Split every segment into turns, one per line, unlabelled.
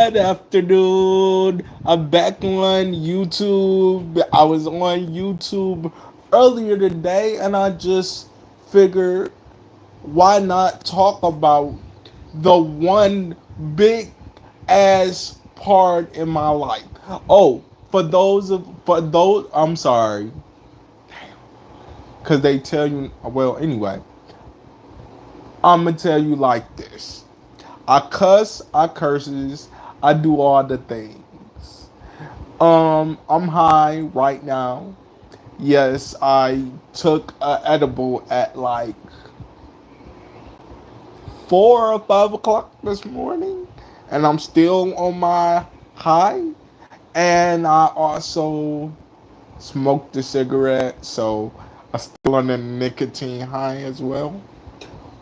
Good afternoon. I'm back on YouTube. I was on YouTube earlier today and I just figured why not talk about the one big ass part in my life. Oh, for those I'm sorry, cuz they tell you well anyway. I'm going to tell you like this. I cuss, I curses, I do all the things. I'm high right now. Yes, I took a edible at like 4 or 5 o'clock this morning, and I'm still on my high. And I also smoked a cigarette, so I'm still on the nicotine high as well.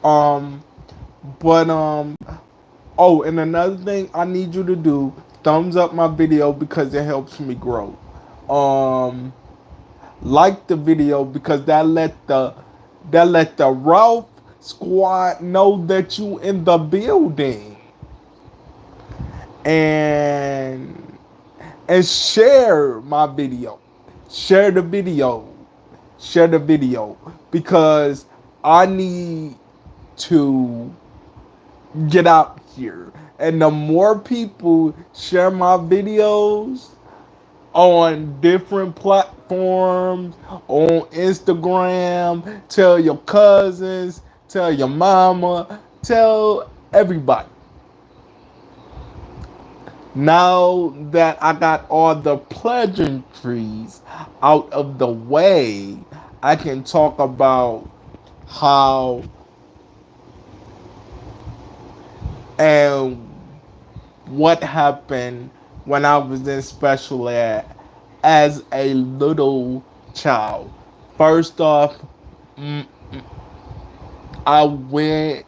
Um, but oh, and another thing I need you to do, thumbs up my video because it helps me grow. Um, like the video because that let the Ralph squad know that you in the building. And share my video. Share the video. Share the video because I need to get out here. And the more people share my videos on different platforms, on Instagram, tell your cousins, tell your mama, tell everybody. Now that I got all the pleasantries out of the way, I can talk about how and what happened when I was in special ed as a little child. First off, mm, I went.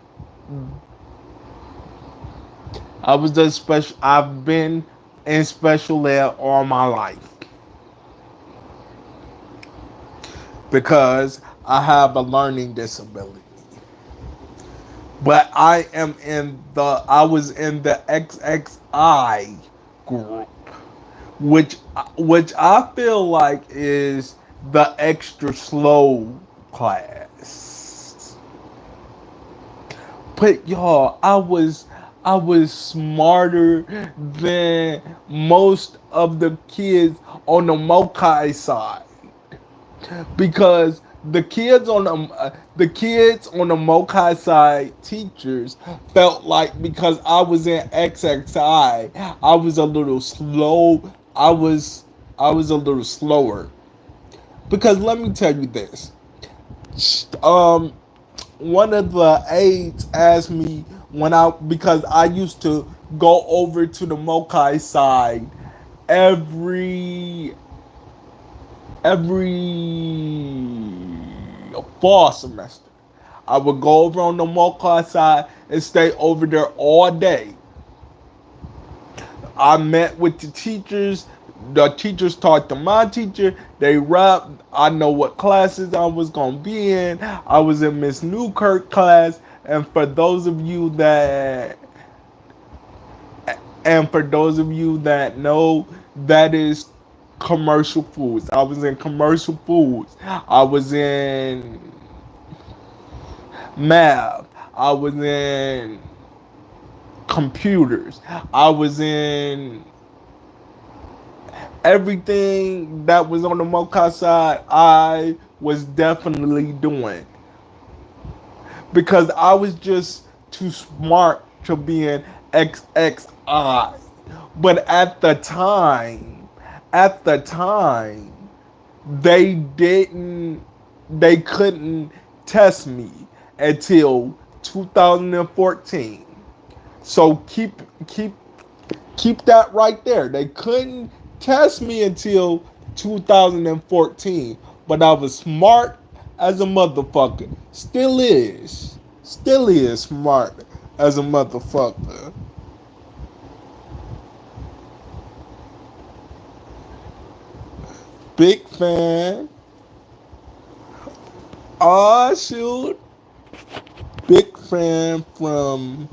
I was a special. I've been in special ed all my life because I have a learning disability. But I am in the. I was in the XXI group, which I feel like is the extra slow class. But y'all, I was smarter than most of the kids on the Mokai side because the kids on the Mokai side teachers felt like because I was in XXI, I was a little slow. I was a little slower because let me tell you this. Um, one of the aides asked me when I because I used to go over to the Mokai side every fall semester. I would go over on the Mokai side and stay over there all day. I met with the teachers. The teachers talked to my teacher. They rapped. I know what classes I was gonna be in. I was in Miss Newkirk class. And for those of you that know, that is commercial foods. I was in commercial foods. I was in math. I was in computers. I was in everything that was on the Mocha side. I was definitely doing because I was just too smart to be in XXI. But at the time, they didn't, they couldn't test me until 2014. So keep that right there. They couldn't test me until 2014, but I was smart as a motherfucker. Still is smart as a motherfucker. Big fan. Oh shoot. Big fan from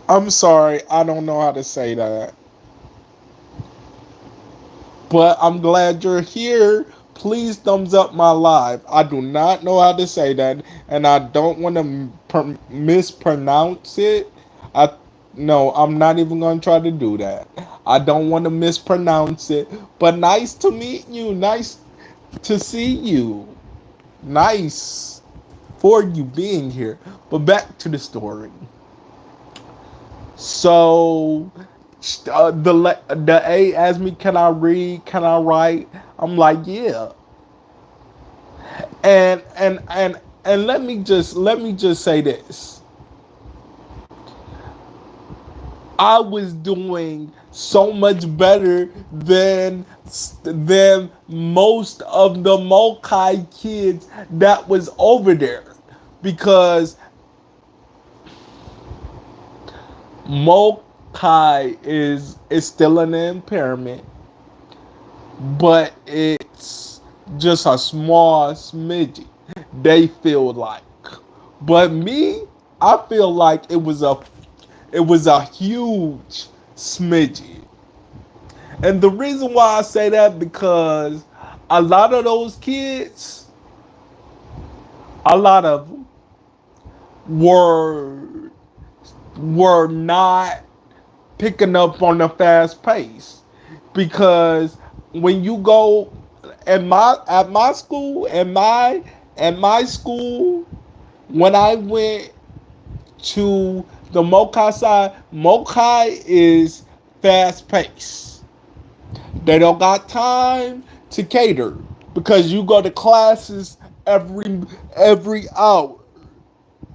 I'm sorry, I don't know how to say that. But I'm glad you're here. Please thumbs up my live. I do not know how to say that, and I don't want to mispronounce it. I no, I'm not even going to try to do that. I don't want to mispronounce it. But nice to meet you. Nice to see you. Nice for you being here. But back to the story. So the A asked me, "Can I read? Can I write?" I'm like, "Yeah." And let me just say this. I was doing so much better than most of the Mokai kids that was over there, because Mokai is still an impairment, but it's just a small smidget. They feel like, but me, I feel like it was a huge smidget. And the reason why I say that, because a lot of those kids, a lot of them were were not picking up on the fast pace, because when you go at my school, at my school, when I went to the Mokai side, Mokai is fast paced. They don't got time to cater, because you go to classes every hour.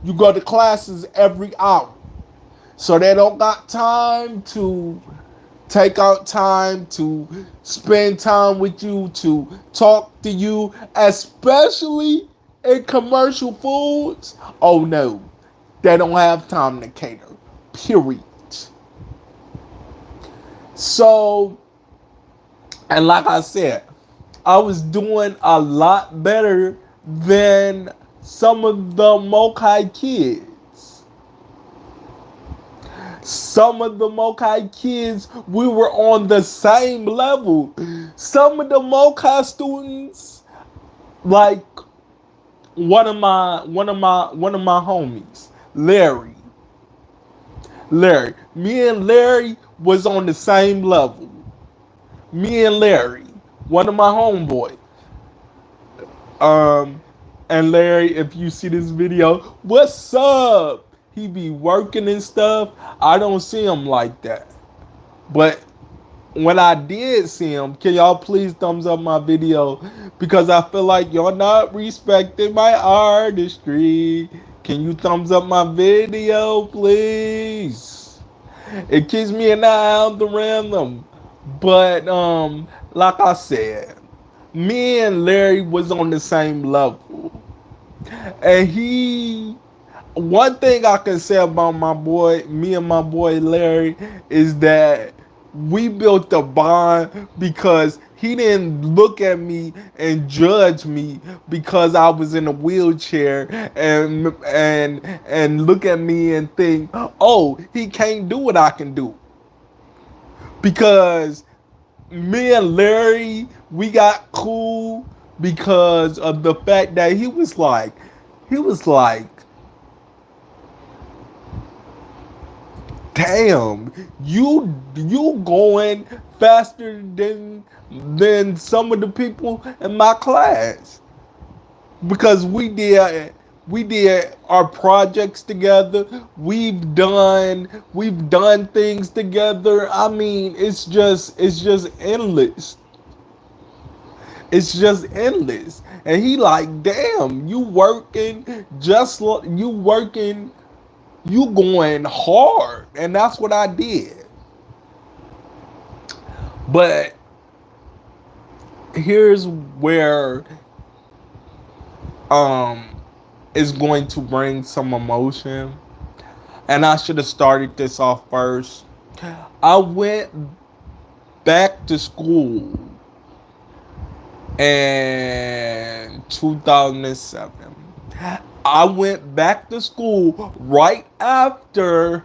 You go to classes every hour. So they don't got time to take out time to spend time with you, to talk to you, especially in commercial foods. Oh no, they don't have time to cater. Period. So, and like I said, I was doing a lot better than some of the Mokai kids. Some of the Mokai kids, we were on the same level. Some of the Mokai students, like one of my homies, Larry. Me and Larry was on the same level. Me and Larry, one of my homeboys. Um, and Larry, if you see this video, what's up? He be working and stuff. I don't see him like that. But when I did see him, can y'all please thumbs up my video? Because I feel like y'all not respecting my artistry. Can you thumbs up my video, please? It keeps me an eye on the random. But like I said, me and Larry was on the same level. And one thing I can say about me and my boy Larry, is that we built a bond, because he didn't look at me and judge me because I was in a wheelchair, and look at me and think, oh, he can't do what I can do. Because me and Larry, we got cool because of the fact that he was like, damn, you going faster than some of the people in my class, because we did our projects together. We've done things together. I mean, it's just endless. It's just endless. And he like, damn, you going hard. And that's what I did. But here's where um is going to bring some emotion. And I should have started this off first. I went back to school in 2007. I went back to school right after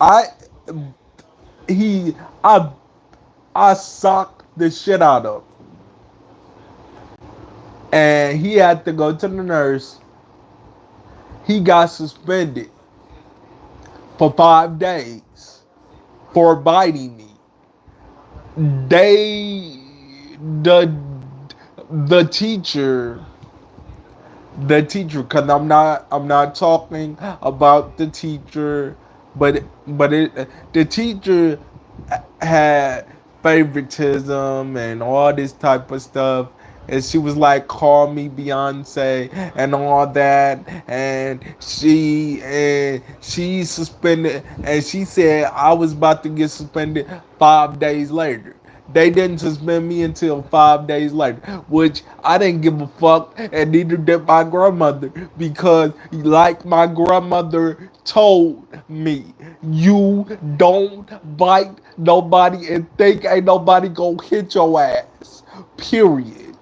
I he I socked the shit out of him. And he had to go to the nurse. He got suspended for 5 days for biting me. They the the teacher because I'm not talking about the teacher, but the teacher had favoritism and all this type of stuff, and she was like, call me Beyonce and all that, and she suspended, and she said I was about to get suspended 5 days later. They didn't suspend me until 5 days later, which I didn't give a fuck, and neither did my grandmother, because, like my grandmother told me, you don't bite nobody and think ain't nobody gonna hit your ass. Period.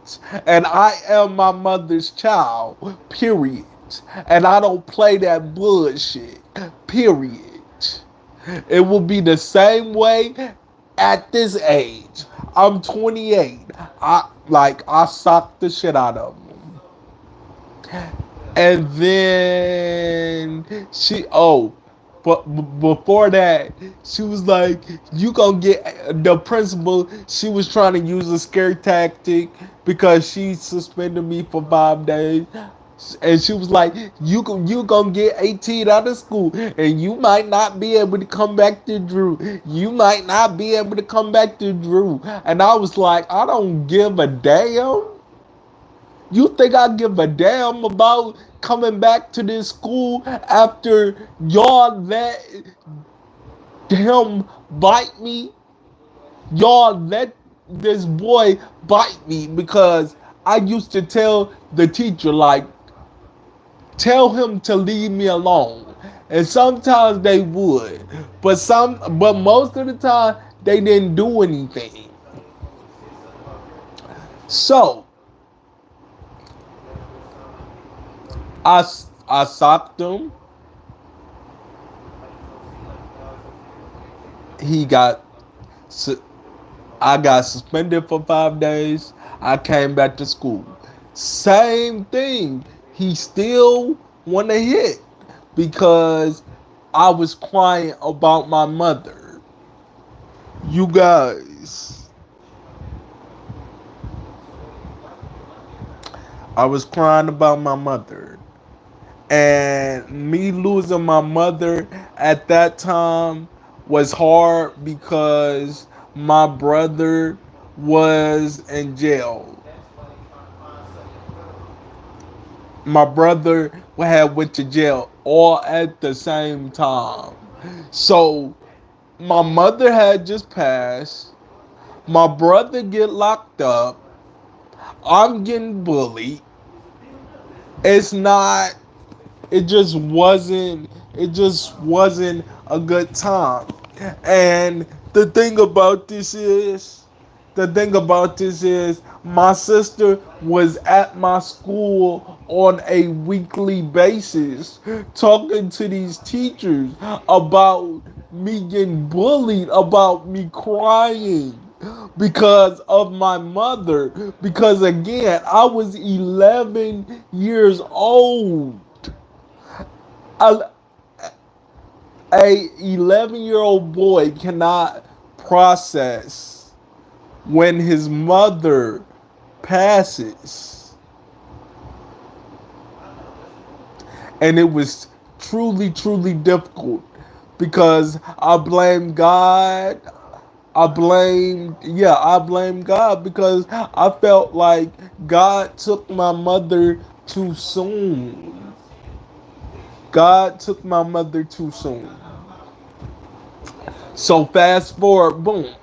And I am my mother's child. Period. And I don't play that bullshit. Period. It will be the same way at this age. I'm 28. I socked the shit out of them. And then but before that, she was like, "You gonna get the principal." She was trying to use a scare tactic because she suspended me for 5 days, and she was like, "You gonna get 18 out of school, and you might not be able to come back to Drew. You might not be able to come back to Drew." And I was like, "I don't give a damn." You think I give a damn about coming back to this school after y'all let him bite me? Y'all let this boy bite me because I used to tell the teacher, like, tell him to leave me alone. And sometimes they would, but most of the time they didn't do anything. So I I socked him. He got I got suspended for 5 days. I came back to school. Same thing. He still want to hit because I was crying about my mother. You guys, I was crying about my mother. And me losing my mother at that time was hard because my brother was in jail. My brother had went to jail all at the same time. So my mother had just passed. My brother get locked up. I'm getting bullied. It's not it just wasn't a good time. And the thing about this is my sister was at my school on a weekly basis talking to these teachers about me getting bullied, about me crying because of my mother, because again I was 11 years old. A, a 11-year-old boy cannot process when his mother passes. And it was truly, truly difficult because I blame God. I blame God because I felt like God took my mother too soon. God took my mother too soon. So fast forward, boom.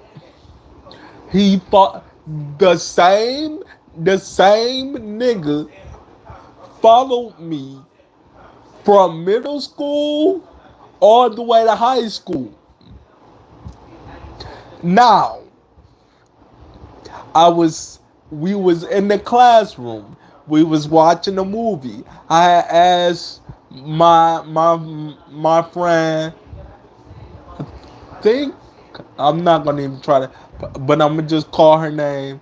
He fought the same nigga followed me from middle school all the way to high school. Now, I was we was in the classroom. We was watching a movie. I had asked my friend think I'm not gonna even try to, but I'm gonna just call her name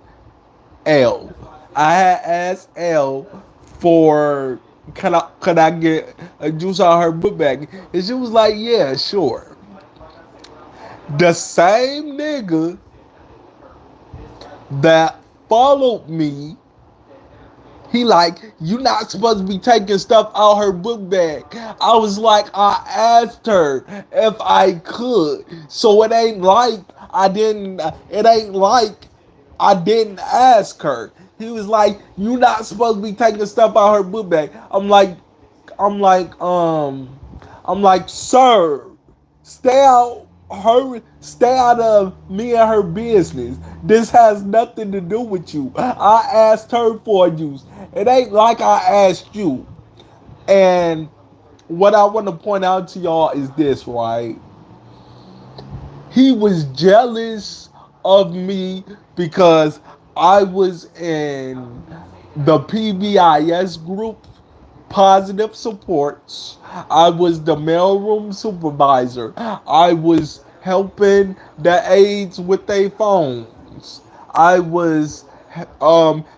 L. I had asked L for could I get a juice out of her book bag, and she was like, "Yeah, sure." The same nigga that followed me, he like, "You not supposed to be taking stuff out her book bag." I was like, I asked her if I could. So it ain't like I didn't it ain't like I didn't ask her. He was like, "You not supposed to be taking stuff out her book bag." I'm like, I'm like, "Sir, stay out of me and her business. This has nothing to do with you. I asked her for use. It ain't like I asked you." And what I want to point out to y'all is this, right? He was jealous of me because I was in the PBIS group, Positive Supports. I was the mailroom supervisor. I was helping the aides with their phones. I was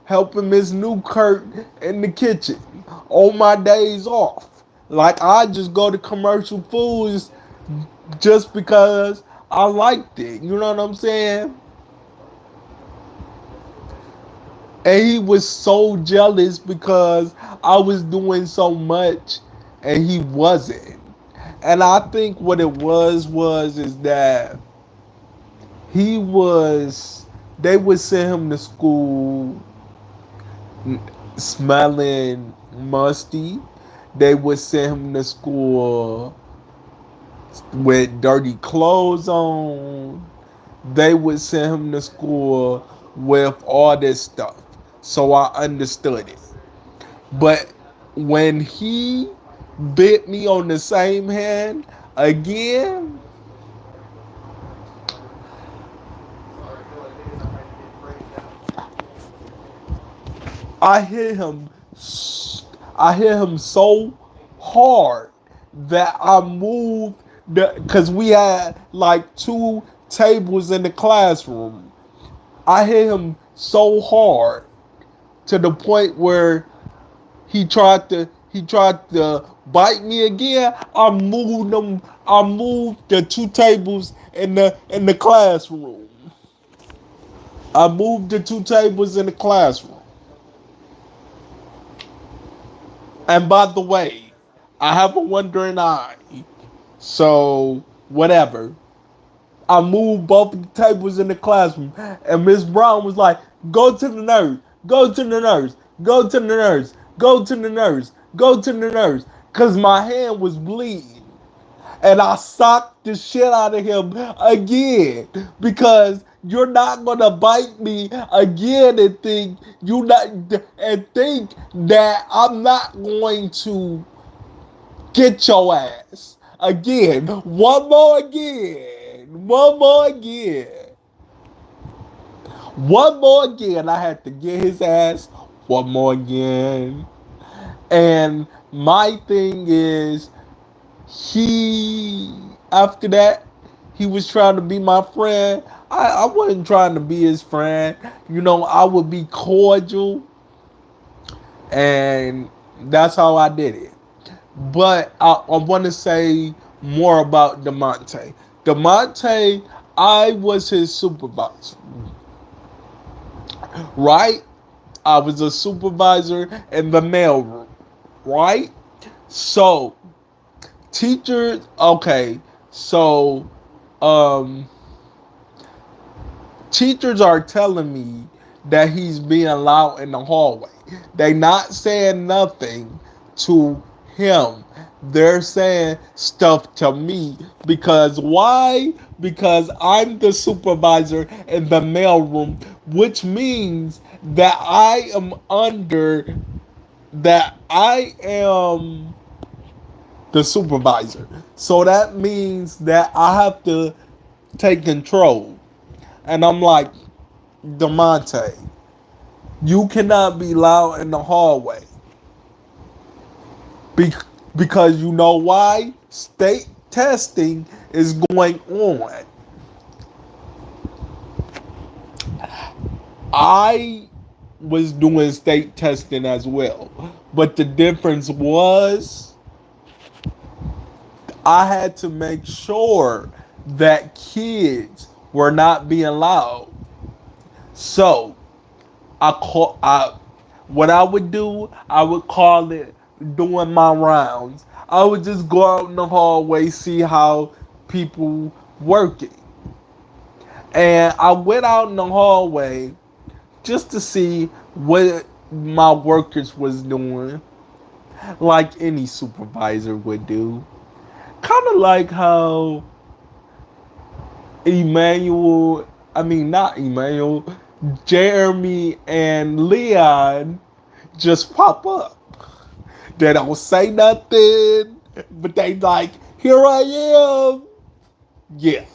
helping Miss Newkirk in the kitchen on my days off. Like I just go to commercial foods just because I liked it. You know what I'm saying? And he was so jealous because I was doing so much and he wasn't. And I think what it was is that he was they would send him to school smelling musty. They would send him to school with dirty clothes on. They would send him to school with all this stuff. So I understood it. But when he bit me on the same hand again, I hit him. I hit him so hard that I moved because we had like two tables in the classroom. I hit him so hard to the point where he tried to bite me again. I moved the two tables in the classroom. I moved the two tables in the classroom. And by the way, I have a wandering eye. So whatever. I moved both of the tables in the classroom, and Miss Brown was like, "Go to the nurse, go to the nurse, go to the nurse, go to the nurse, go to the nurse," because my hand was bleeding. And I socked the shit out of him again because you're not gonna bite me again and think that I'm not going to get your ass again. One more again. One more again. I had to get his ass one more again. And my thing is, he, after that, he was trying to be my friend. I wasn't trying to be his friend. You know, I would be cordial. And that's how I did it. But I want to say more about DeMonte. DeMonte, I was his supervisor, right? I was a supervisor in the mailroom, right? So, teachers, okay, so, um, teachers are telling me that he's being loud in the hallway. They not saying nothing to him. They're saying stuff to me because why? Because I'm the supervisor in the mailroom, which means that I am the supervisor. So that means that I have to take control. And I'm like, DeMonte, you cannot be loud in the hallway. Be- because you know why? testing is going on. I was doing state testing as well, but the difference was I had to make sure that kids were not being loud. So I what I would do, I would call it doing my rounds. I would just go out in the hallway, see how people working. And I went out in the hallway just to see what my workers was doing, like any supervisor would do. Kind of like how Emmanuel, I mean not Emmanuel, Jeremy and Leon just pop up. They don't say nothing, but they like, here I am. Yeah.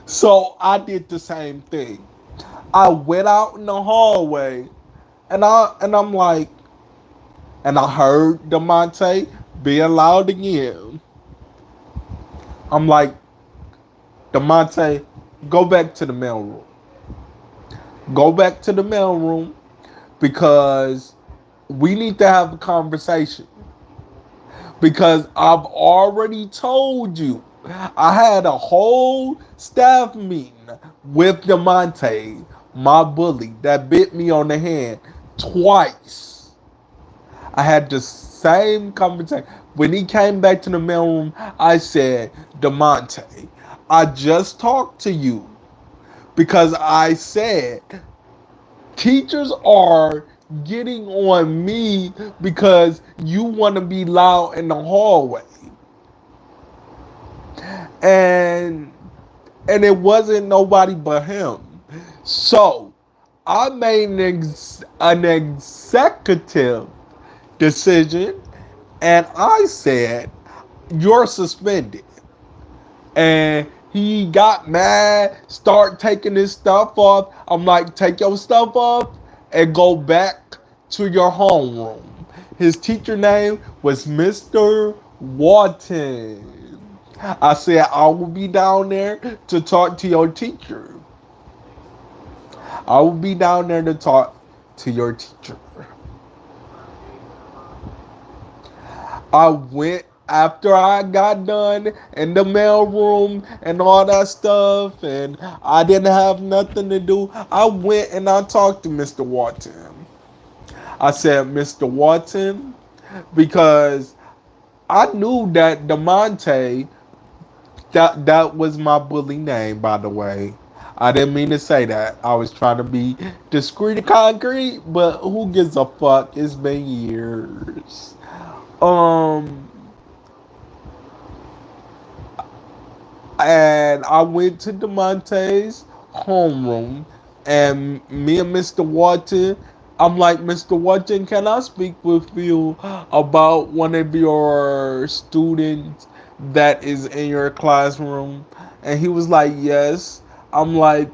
So I did the same thing. I went out in the hallway and I'm like, and I heard Demonte being loud again. I'm like, Demonte, go back to the mailroom. Go back to the mailroom because we need to have a conversation. Because I've already told you, I had a whole staff meeting with Demonte, my bully, that bit me on the hand twice. I had the same conversation. When he came back to the mailroom, I said, Demonte, I just talked to you because I said teachers are getting on me because you want to be loud in the hallway. And it wasn't nobody but him. So I made an executive decision and I said, you're suspended. And he got mad, start taking his stuff off. I'm like, take your stuff off and go back to your homeroom. His teacher name was Mr. Walton. I said, I will be down there to talk to your teacher. I will be down there to talk to your teacher. I went after I got done in the mailroom and all that stuff, and I didn't have nothing to do. I went and I talked to Mr. Walton. I said, Mr. Walton, because I knew that Demonte, that was my bully name, by the way. I didn't mean to say that. I was trying to be discreet and concrete, but who gives a fuck? It's been years. Um, and I went to Demonte's homeroom, and me and Mr. Walton, I'm like, Mr. Walton, can I speak with you about one of your students that is in your classroom? And he was like, yes. I'm like,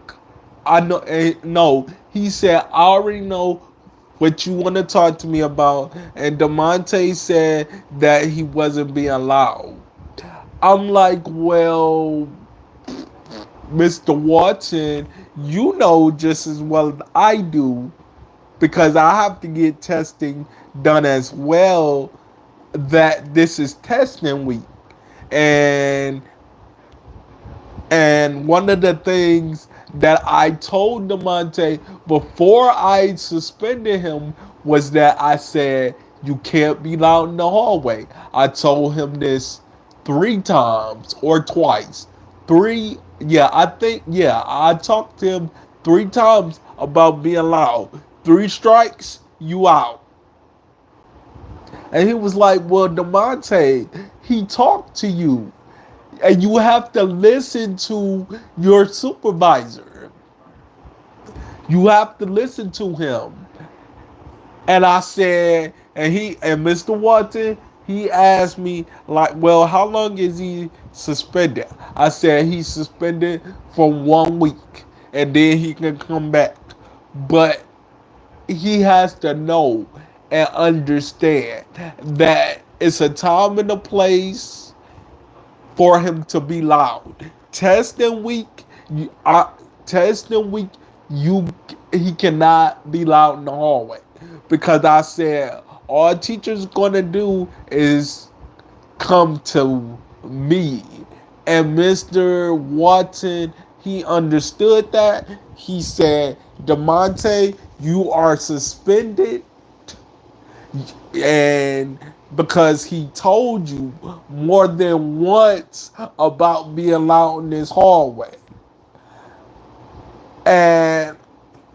I know, no. He said, I already know what you want to talk to me about. And Demonte said that he wasn't being loud. I'm like, well, Mr. Watson, you know just as well as I do, because I have to get testing done as well, that this is testing week. And one of the things that I told Demonte before I suspended him was that I said, you can't be loud in the hallway. I told him this 3 times or twice. I talked to him 3 times about being loud. 3 strikes, you out. And he was like, well, Demonte, he talked to you. And you have to listen to your supervisor. You have to listen to him. And I said, and Mr. Walton, he asked me, like, well, how long is he suspended? I said he's suspended for 1 week and then he can come back. But he has to know and understand that it's a time and a place, for him to be loud. Testing week, testing week, you he cannot be loud in the hallway because I said all teachers gonna do is come to me. And Mr. Watson, he understood that. He said, DeMonte, you are suspended. And because he told you more than once about being loud in this hallway. And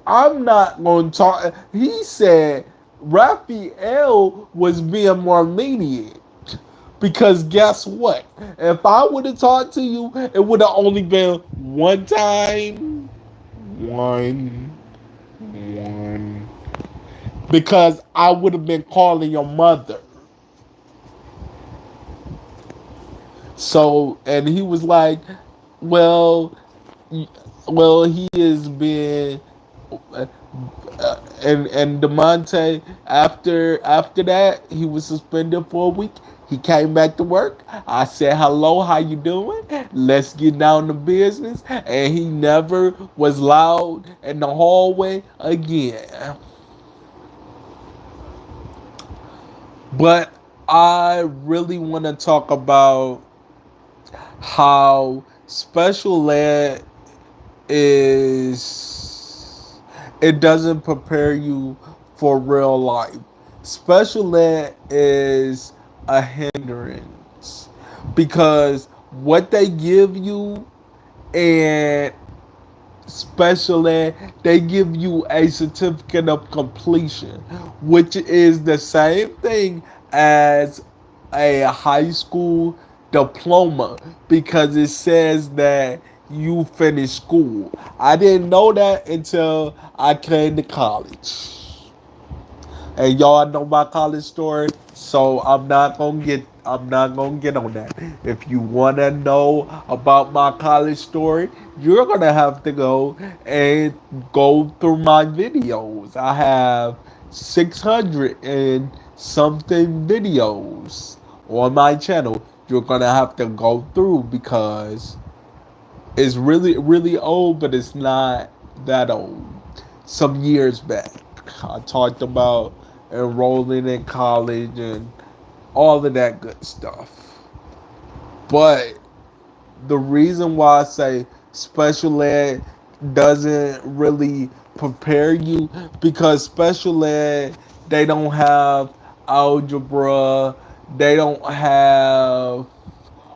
I'm not going to talk. He said Raphael was being more lenient. Because guess what? If I would have talked to you, it would have only been one time. One. Because I would have been calling your mother. So, and he was like, well, he has been, and DeMonte after that he was suspended for a week. He came back to work. I said, hello, how you doing? Let's get down to business. And he never was loud in the hallway again. But I really want to talk about how special ed is, it doesn't prepare you for real life. Special ed is a hindrance because what they give you and special ed, they give you a certificate of completion, which is the same thing as a high school diploma because it says that you finished school. I didn't know that until I came to college. And y'all know my college story, so I'm not gonna get on that. If you wanna know about my college story, you're gonna have to go and go through my videos. I have 600 and something videos on my channel. You're gonna have to go through because it's really, really old, but it's not that old. Some years back, I talked about enrolling in college and all of that good stuff. But the reason why I say special ed doesn't really prepare you because special ed, they don't have algebra, they don't have,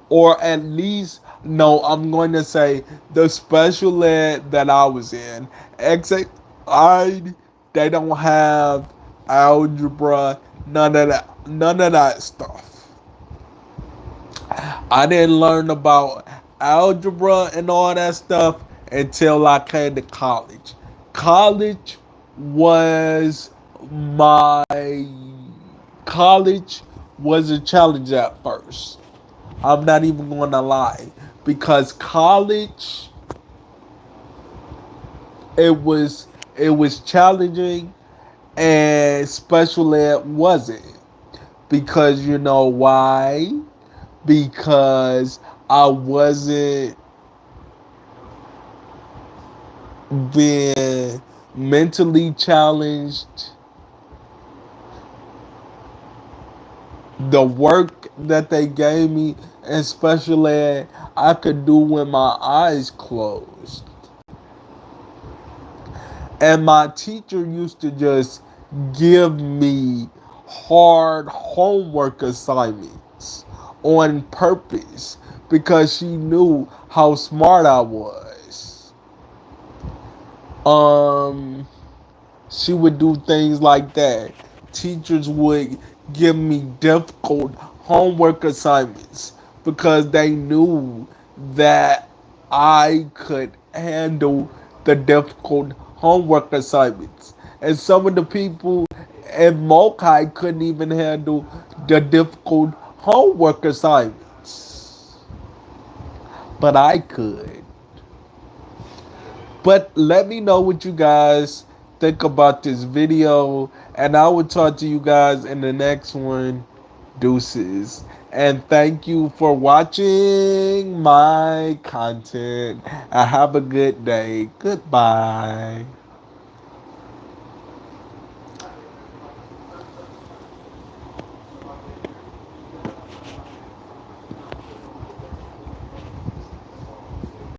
or at least, no, I'm going to say the special ed that I was in, except they don't have algebra, none of that stuff. I didn't learn about algebra and all that stuff until I came to college. College was my college was a challenge at first. I'm not even going to lie because college it was challenging and special ed wasn't because you know why? Because I wasn't being mentally challenged. The work that they gave me in special ed, I could do with my eyes closed. And my teacher used to just give me hard homework assignments on purpose because she knew how smart I was. She would do things like that. Teachers would give me difficult homework assignments because they knew that I could handle the difficult homework assignments. And some of the people in Mokai couldn't even handle the difficult homework assignments. But I could. But let me know what you guys think about this video. And I will talk to you guys in the next one. Deuces. And thank you for watching my content. Have a good day. Goodbye.